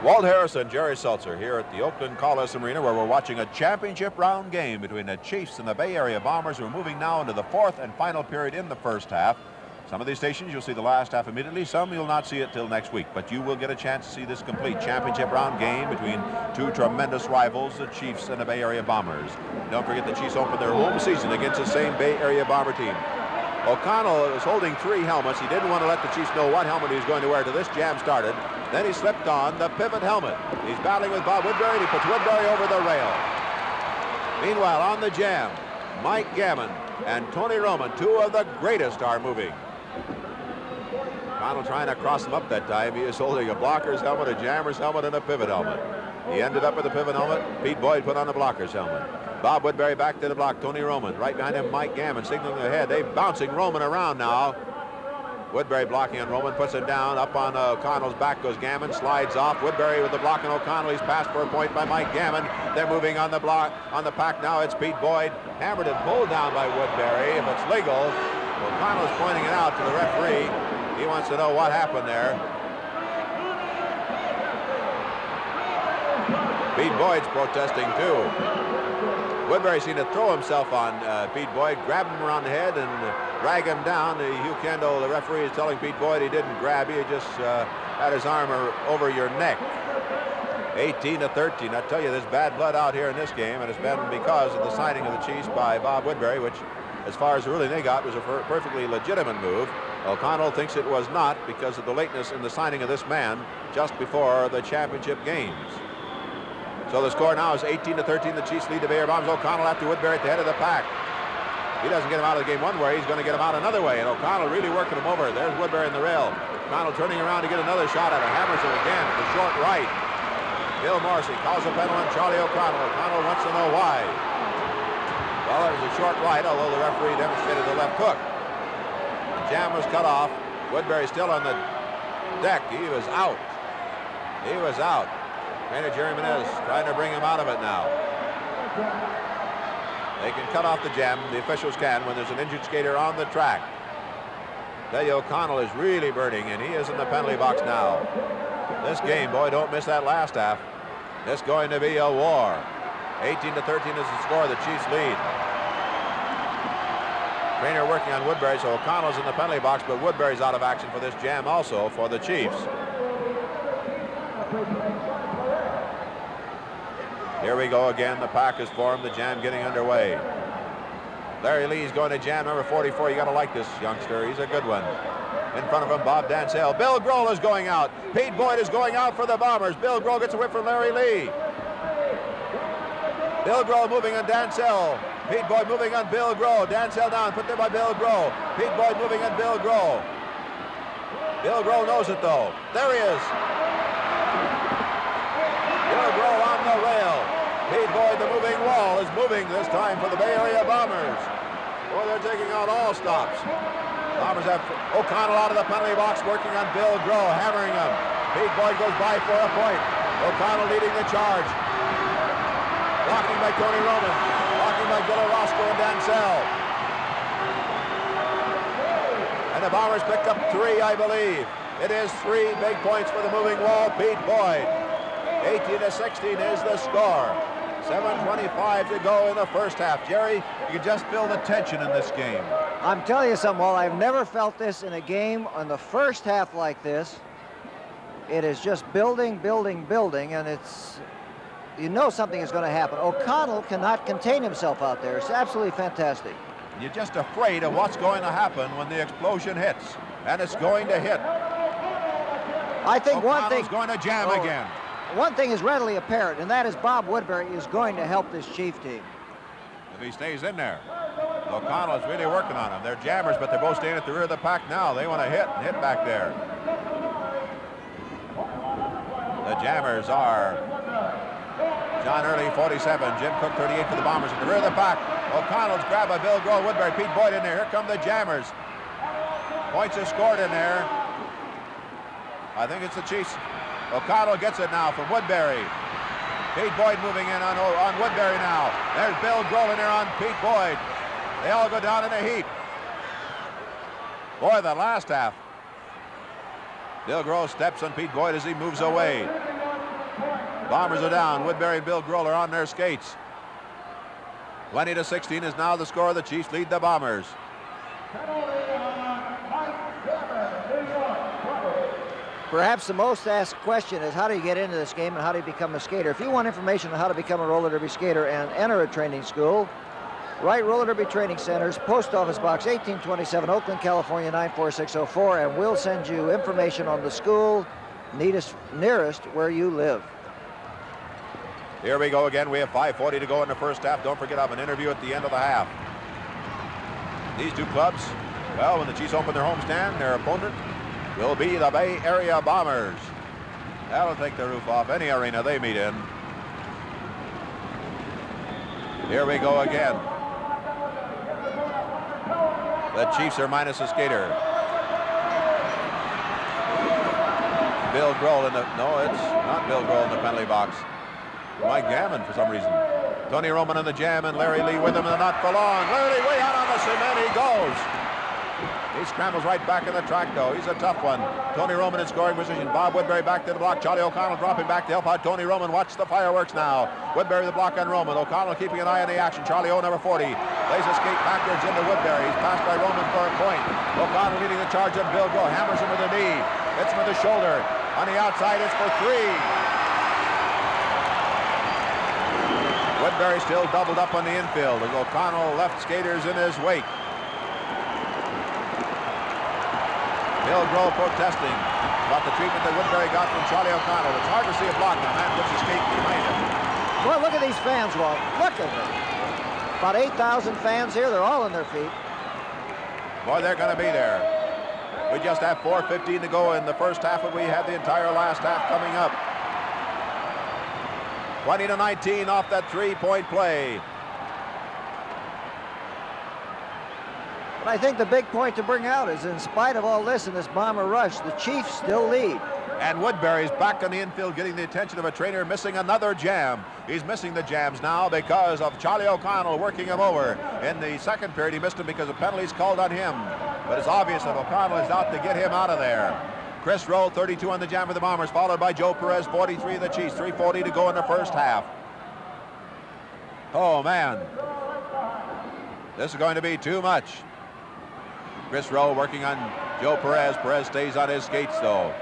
Walt Harris and Jerry Seltzer here at the Oakland Coliseum Arena, where we're watching a championship round game between the Chiefs and the Bay Area Bombers. We're moving now into the fourth and final period in the first half. Some of these stations you'll see the last half immediately, some you'll not see it till next week, but you will get a chance to see this complete championship round game between two tremendous rivals, the Chiefs and the Bay Area Bombers. Don't forget the Chiefs open their home season against the same Bay Area Bomber team. O'Connell was holding three helmets. He didn't want to let the Chiefs know what helmet he was going to wear till this jam started. Then he slipped on the pivot helmet. He's battling with Bob Woodberry, and he puts Woodberry over the rail. Meanwhile, on the jam, Mike Gammon and Tony Roman, two of the greatest, are moving. O'Connell trying to cross him up that time. He is holding a blocker's helmet, a jammer's helmet, and a pivot helmet. He ended up with the pivot helmet. Pete Boyd put on the blocker's helmet. Bob Woodberry back to the block. Tony Roman. Right behind him, Mike Gammon signaling ahead. They're bouncing Roman around now. Woodberry blocking on Roman, puts it down. Up on O'Connell's back goes Gammon, slides off. Woodberry with the block on O'Connell. He's passed for a point by Mike Gammon. They're moving on the block, on the pack now. It's Pete Boyd. Hammered and pulled down by Woodberry. If it's legal, O'Connell's pointing it out to the referee. He wants to know what happened there. Pete Boyd's protesting too. Woodberry seemed to throw himself on Pete Boyd, grab him around the head and drag him down. Hugh Kendall, the referee, is telling Pete Boyd he didn't grab you, he just had his arm over your neck. 18-13. I tell you, there's bad blood out here in this game, and it's been because of the signing of the Chiefs by Bob Woodberry, which, as far as the ruling they got, was a perfectly legitimate move. O'Connell thinks it was not because of the lateness in the signing of this man just before the championship games. So the score now is 18-13. The Chiefs lead the Bay Area Bombers. O'Connell after Woodberry at the head of the pack. He doesn't get him out of the game one way. He's going to get him out another way. And O'Connell really working him over. There's Woodberry in the rail. O'Connell turning around to get another shot at him. Hammers him again. The short right. Bill Morrissey calls a penalty on Charlie O'Connell. O'Connell wants to know why. Well, it was a short right, although the referee demonstrated the left hook. The jam was cut off. Woodberry still on the deck. He was out. He was out. Trainer Jerry Menez trying to bring him out of it now. They can cut off the jam, the officials can, when there's an injured skater on the track. Tell you, O'Connell is really burning, and he is in the penalty box now. This game, boy, don't miss that last half. It's going to be a war. 18-13 is the score. The Chiefs lead. Trainer working on Woodberry, so O'Connell's in the penalty box, but Woodberry's out of action for this jam also for the Chiefs. Here we go again. The pack is formed. The jam getting underway. Larry Lee's going to jam number 44. You got to like this youngster. He's a good one. In front of him, Bob Dansell. Bill Groll is going out. Pete Boyd is going out for the Bombers. Bill Groll gets a whip from Larry Lee. Bill Groll moving on Dansell. Pete Boyd moving on Bill Groll. Dansell down, put there by Bill Groll. Pete Boyd moving on Bill Groll. Bill Groll knows it though. There he is. Bill Groll on the rail. Pete Boyd, the moving wall, is moving this time for the Bay Area Bombers. Boy, they're taking out all stops. Bombers have O'Connell out of the penalty box, working on Bill Groll, hammering him. Pete Boyd goes by for a point. O'Connell leading the charge. Blocking by Tony Roman. Blocking by Bill Roscoe and Dansell. And the Bombers picked up 3, I believe. It is 3 big points for the moving wall, Pete Boyd. 18-16 is the score. 7:25 to go in the first half. Jerry, you can just feel the tension in this game. I'm telling you something, Walt, I've never felt this in a game on the first half like this. It is just building, building, building, and it's, you know something is going to happen. O'Connell cannot contain himself out there. It's absolutely fantastic. You're just afraid of what's going to happen when the explosion hits, and it's going to hit. I think O'Connell's going to jam again. One thing is readily apparent, and that is Bob Woodberry is going to help this Chief team. If he stays in there. O'Connell is really working on him. They're jammers, but they're both staying at the rear of the pack now. They want to hit back there. The jammers are John Early, 47. Jim Cook, 38 for the Bombers at the rear of the pack. O'Connell's grabbed by Bill Groll. Woodberry, Pete Boyd in there. Here come the jammers. Points are scored in there. I think it's the Chiefs. O'Connell gets it now from Woodberry. Pete Boyd moving in on Woodberry now. There's Bill Groll in there on Pete Boyd. They all go down in a heap. Boy, the last half. Bill Groll steps on Pete Boyd as he moves away. Bombers are down. Woodberry and Bill Groll are on their skates. 20-16 is now the score. The Chiefs lead the Bombers. Perhaps the most asked question is, how do you get into this game and how do you become a skater? If you want information on how to become a roller derby skater and enter a training school, write Roller Derby Training Centers, Post Office Box 1827, Oakland, California 94604, and we'll send you information on the school nearest where you live. Here we go again. We have 5:40 to go in the first half. Don't forget, I have an interview at the end of the half. These two clubs, well, when the Chiefs open their homestand, their opponent will be the Bay Area Bombers. That'll take the roof off any arena they meet in. Here we go again. The Chiefs are minus a skater. Bill Groll in the, no, it's not Bill Groll in the penalty box. Mike Gammon for some reason. Tony Roman in the jam and Larry Lee with him in the not for long. Larry Lee way out on the cement, he goes. He scrambles right back in the track though. He's a tough one. Tony Roman in scoring position. Bob Woodberry back to the block. Charlie O'Connell dropping back to help out Tony Roman. Watch the fireworks now. Woodberry the block on Roman. O'Connell keeping an eye on the action. Charlie O, number 40. Lays a skate backwards into Woodberry. He's passed by Roman for a point. O'Connell leading the charge on Bill Groll. Hammers him with a knee. Hits him with the shoulder. On the outside, it's for 3. Woodberry still doubled up on the infield as O'Connell left skaters in his wake. Bill Groll protesting about the treatment that Woodberry got from Charlie O'Connell. It's hard to see a block. The man puts his skate behind him. Well, look at these fans, Walt. Look at them. About 8,000 fans here. They're all on their feet. Boy, they're going to be there. We just have 4:15 to go in the first half, and we have the entire last half coming up. 20-19 off that three-point play. But I think the big point to bring out is, in spite of all this in this Bomber rush, the Chiefs still lead. And Woodberry's back on the infield, getting the attention of a trainer, missing another jam. He's missing the jams now because of Charlie O'Connell working him over. In the second period, he missed him because of penalties called on him. But it's obvious that O'Connell is out to get him out of there. Chris Rowe, 32 on the jam for the Bombers, followed by Joe Perez, 43 of the Chiefs. 3:40 to go in the first half. Oh, man. This is going to be too much. Chris Rowe working on Joe Perez. Perez stays on his skates, though.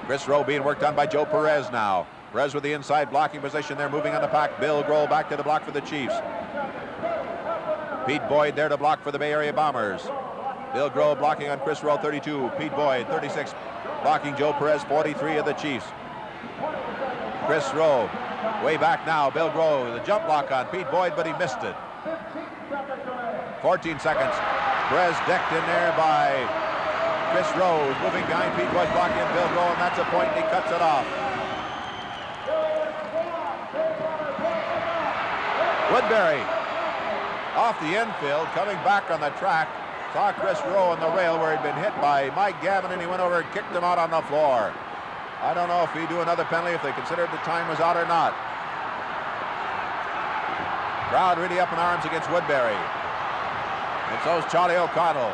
Chris Rowe being worked on by Joe Perez now. Perez with the inside blocking position there, moving on the puck. Bill Groll back to the block for the Chiefs. Pete Boyd there to block for the Bay Area Bombers. Bill Groll blocking on Chris Rowe, 32. Pete Boyd, 36, blocking Joe Perez, 43 of the Chiefs. Chris Rowe way back now. Bill Groll, the jump block on Pete Boyd, but he missed it. 14 seconds. Perez decked in there by Chris Rowe, moving behind Pete Boyd, blocking Bill Groll, and that's a point, and he cuts it off. Woodberry off the infield, coming back on the track, saw Chris Rowe on the rail where he'd been hit by Mike Gammon, and he went over and kicked him out on the floor. I don't know if he'd do another penalty, if they considered the time was out or not. Crowd really up in arms against Woodberry. And so is Charlie O'Connell.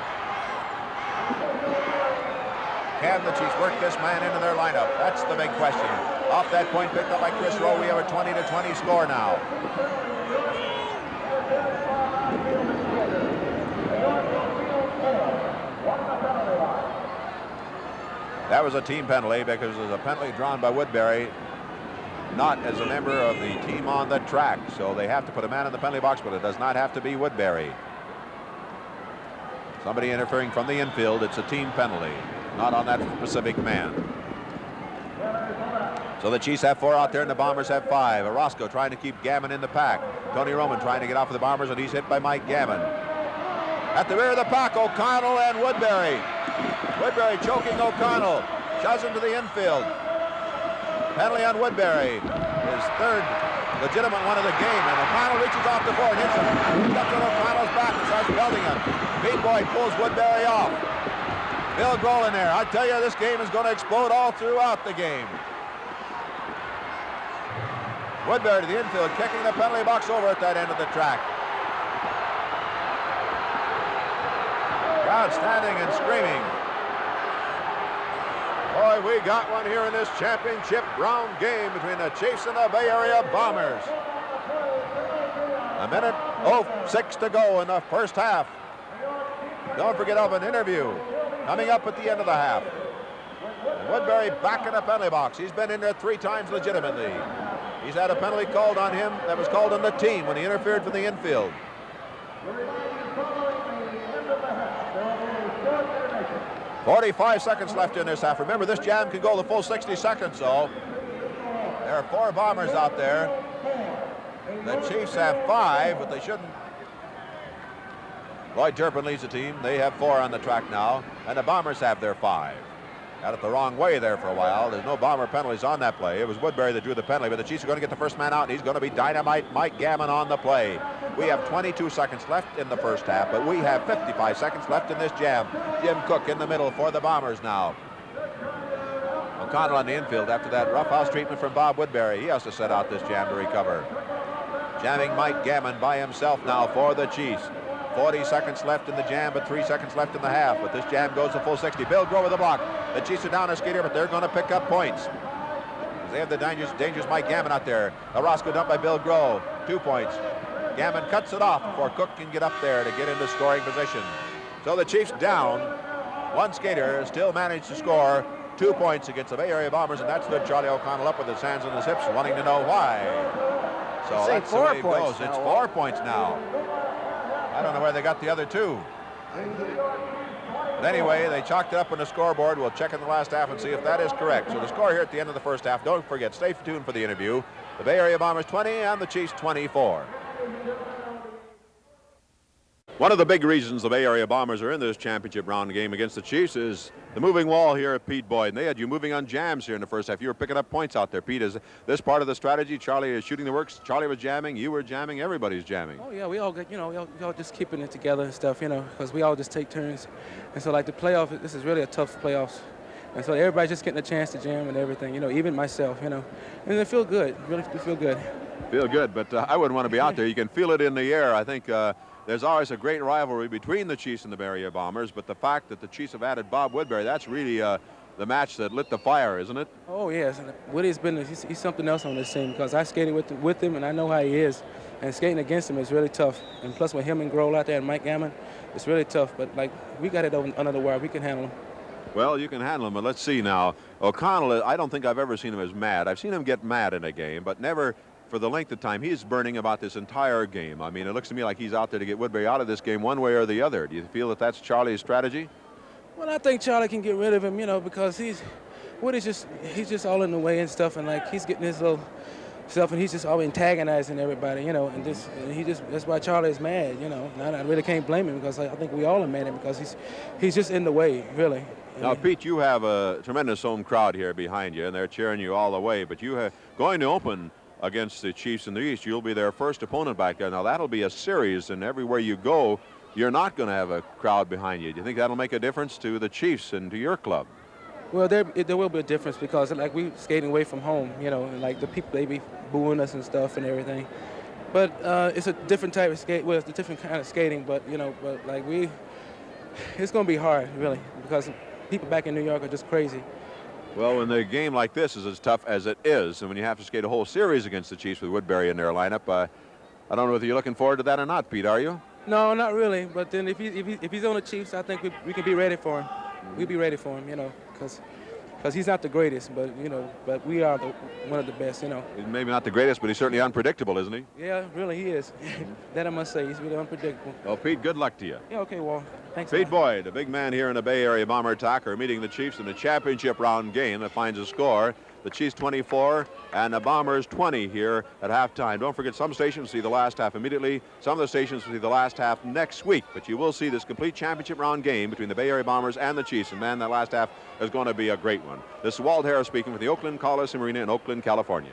Can the Chiefs work this man into their lineup? That's the big question. Off that point picked up by Chris Rowe, we have a 20-20 score now. That was a team penalty because it was a penalty drawn by Woodberry, not as a member of the team on the track. So they have to put a man in the penalty box, but it does not have to be Woodberry. Somebody interfering from the infield, it's a team penalty, not on that specific man. So the Chiefs have 4 out there and the Bombers have 5. Orozco trying to keep Gammon in the pack. Tony Roman trying to get off of the Bombers, and he's hit by Mike Gammon. At the rear of the pack, O'Connell and Woodberry. Woodberry choking O'Connell, shoves him to the infield. Penalty on Woodberry, his third legitimate one of the game, and O'Connell reaches off the board, hits him. He's up to O'Connell's back and starts belting him. Pete Boyd pulls Woodberry off. Bill Groll in there. I tell you, this game is going to explode all throughout the game. Woodberry to the infield, kicking the penalty box over at that end of the track. Crowd standing and screaming. Boy, we got one here in this championship round game between the Chiefs and the Bay Area Bombers. A minute 06 to go in the first half. Don't forget of an interview coming up at the end of the half. And Woodberry back in the penalty box. He's been in there 3 times legitimately. He's had a penalty called on him that was called on the team when he interfered from the infield. 45 seconds left in this half. Remember, this jam can go the full 60 seconds, so there are 4 Bombers out there. The Chiefs have 5, but they shouldn't. Lloyd Turpin leads the team. They have 4 on the track now, and the Bombers have their 5. Got it the wrong way there for a while. There's no Bomber penalties on that play. It was Woodberry that drew the penalty, but the Chiefs are going to get the first man out, and he's going to be Dynamite Mike Gammon on the play. We have 22 seconds left in the first half, but we have 55 seconds left in this jam. Jim Cook in the middle for the Bombers now. Oconnell on the infield after that roughhouse treatment from Bob Woodberry. He has to set out this jam to recover. Jamming Mike Gammon by himself now for the Chiefs. 40 seconds left in the jam, but 3 seconds left in the half. But this jam goes the full 60. Bill Groll with the block. The Chiefs are down a skater, but they're going to pick up points. They have the dangerous Mike Gammon out there. A Roscoe dump by Bill Groll. 2 points. Gammon cuts it off before Cook can get up there to get into scoring position. So the Chiefs down. 1 skater still managed to score 2 points against the Bay Area Bombers, and that stood Charlie O'Connell up with his hands on his hips, wanting to know why. So that's the way it goes. It's 4 points now. I don't know where they got the other 2. But anyway, they chalked it up on the scoreboard. We'll check in the last half and see if that is correct. So the score here at the end of the first half, don't forget, stay tuned for the interview. The Bay Area Bombers 20 and the Chiefs 24. One of the big reasons the Bay Area Bombers are in this championship round game against the Chiefs is the moving wall here at Pete Boyd. And they had you moving on jams here in the first half. You were picking up points out there. Pete, is this part of the strategy? Charlie is shooting the works. Charlie was jamming. You were jamming. Everybody's jamming. Oh, yeah, we all get, we all just keeping it together and stuff, because we all just take turns. And so, like, the playoff, this is really a tough playoffs. And so everybody's just getting a chance to jam and everything, even myself, And they feel good. Really feel good. Feel good, but I wouldn't want to be out there. You can feel it in the air. I think there's always a great rivalry between the Chiefs and the Bay Area Bombers, but the fact that the Chiefs have added Bob Woodberry, that's really the match that lit the fire, isn't it? Oh, yes. Woody's he's something else on this team, because I skated with him, and I know how he is. And skating against him is really tough. And plus with him and Groll out there and Mike Gammon, it's really tough. But, like, we got it under the wire. We can handle him. Well, you can handle him, but let's see now. O'Connell, I don't think I've ever seen him as mad. I've seen him get mad in a game, but never for the length of time. He's burning about this entire game. I mean, it looks to me like he's out there to get Woodberry out of this game one way or the other. Do you feel that that's Charlie's strategy? Well, I think Charlie can get rid of him, because Woody's just all in the way and stuff, and, like, he's getting his little stuff, and he's just always antagonizing everybody, and that's why Charlie is mad, And I really can't blame him, because I think we all are mad at him, because he's just in the way, really. Now, Pete, you have a tremendous home crowd here behind you, and they're cheering you all the way, but you are going to open against the Chiefs in the East. You'll be their first opponent back there. Now, that'll be a series, and everywhere you go, you're not going to have a crowd behind you. Do you think that'll make a difference to the Chiefs and to your club? Well, there will be a difference, because, like, we skating away from home, and, like, the people, they be booing us and stuff and everything. But it's a different type of skate. Well, it's a different kind of skating, but, like, it's going to be hard, really, because people back in New York are just crazy. Well, when the game like this is as tough as it is, and when you have to skate a whole series against the Chiefs with Woodberry in their lineup, I don't know whether you're looking forward to that or not, Pete, are you? No, not really. But then if he's on the Chiefs, I think we can be ready for him. We'll be ready for him, because he's not the greatest, but but we are one of the best, He's maybe not the greatest, but he's certainly unpredictable, isn't he? Yeah, really, he is. That I must say, he's really unpredictable. Well, Pete, good luck to you. Yeah, okay, well, thanks. Pete Boyd, a big man here in the Bay Area Bomber attack, are meeting the Chiefs in a championship round game that finds a score. The Chiefs 24 and the Bombers 20 here at halftime. Don't forget, some stations see the last half immediately. Some of the stations will see the last half next week. But you will see this complete championship round game between the Bay Area Bombers and the Chiefs. And, man, that last half is going to be a great one. This is Walt Harris speaking with the Oakland Coliseum Arena in Oakland, California.